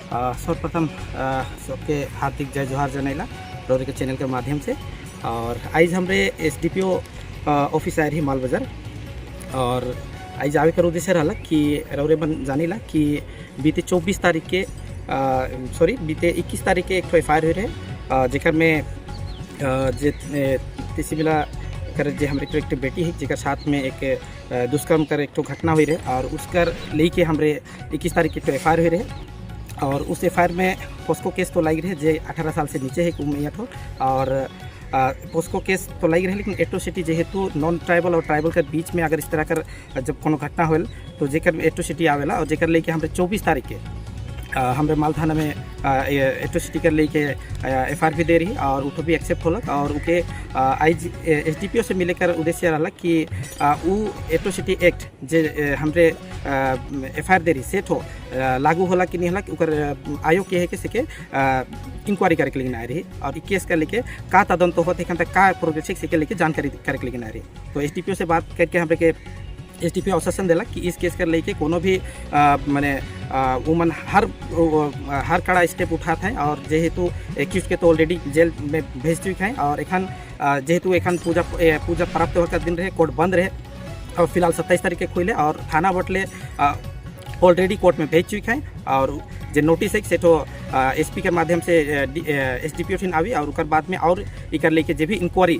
सर्वप्रथम सबके हार्दिक जय जोहार जनैला रोरे के चैनल के माध्यम से। और आज हमरे SDPO ऑफिस आए रही माल बाजार और आज आवे कर उद्देश्य रहा कि रौरे बन जानीला कि बीते 24 तारीख के बीते 21 तारीख के एक FIR हुए रहे जेकर में जे तीसी मिला कर जे हमरे एक बेटी है जेकर साथ में एक दुष्कर्म कर एक घटना हुई रहे और उसकर लेके हमरे 21 तारीख के FIR हुए रहे। और उस FIR में पोस्को केस तो लगी रहे जे 18 साल से नीचे है उम्र ठो और पोस्को केस तो लगी रहे, लेकिन एट्रोसिटी जेहेतु नॉन ट्राइबल और ट्राइबल के बीच में अगर इस तरह कर जब कोनो घटना होल तो जेकर एट्रोसिटी आवेला और जेकर लेके हमरे 24 तारीख के हमरे माल थाना में एट्रोसिटी कर लेके FIR भी दे रही और उठो भी एक्सेप्ट होलक और उके आज SDPO से मिले कर उद्देश्य रहा कि उ एट्रोसिटी एक्ट जे हमरे FIR दे रही से ठो लागू होला कि नहीं होला उकर आयोग के है कि सके इंक्वायरी करे के लिए आ रही और ई केस कर लेके का तदंत होते एखन तक का प्रोग्रेस से लेके जानकारी करे के लिए आ रही। तो SDPO से बात करके हमरे के SDPO आश्वासन दिला कि इस केस कर लेके कोनो भी माने वुमन हर कड़ा स्टेप उठाते हैं और जेहेतु एक्यूज के तो ऑलरेडी जेल में भेज चुके हैं और एखन जेहेतु एखन पूजा प्राप्त होकर दिन रहे कोर्ट बंद रहे और फिलहाल 27 तारीख के खुले और थाना बटले ऑलरेडी कोर्ट में भेज चुके हैं और जो नोटिस है से तो SP के माध्यम से SDPO टीम आवी और बाद में और इकर लेके जे भी इंक्वायरी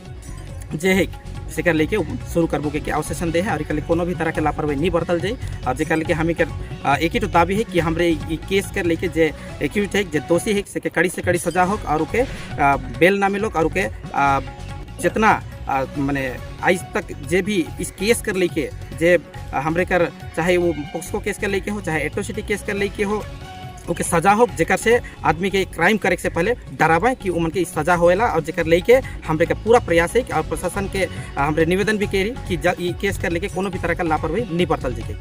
जे है सेकर लेके शुरू करबो के आश्वासन दे है और इकर कोनो भी तरह के लापरवाही नहीं बरतल जाए और जेकर लेके हम एक ही तो दाबी है कि हमरे ई केस कर लेके जे एक्यूज है जे दोषी है से कड़ी से कड़ी सजा हो और उके बेल ना मिलो और उके जितना माने आज तक जे भी इस केस कर लेके जे हमरे कर चाहे वो पोक्सो केस कर लेके हो चाहे एट्रोसिटी केस कर लेके हो ओके सजा हो जेकर से आदमी के क्राइम करे से पहले डरावे कि उमन के सजा होएला और जेकर लेके हमरे के पूरा प्रयास है और प्रशासन के हमरे निवेदन भी करी कि ई केस कर लेके कोनो भी तरह का लापरवाही नहीं बरतल जाए।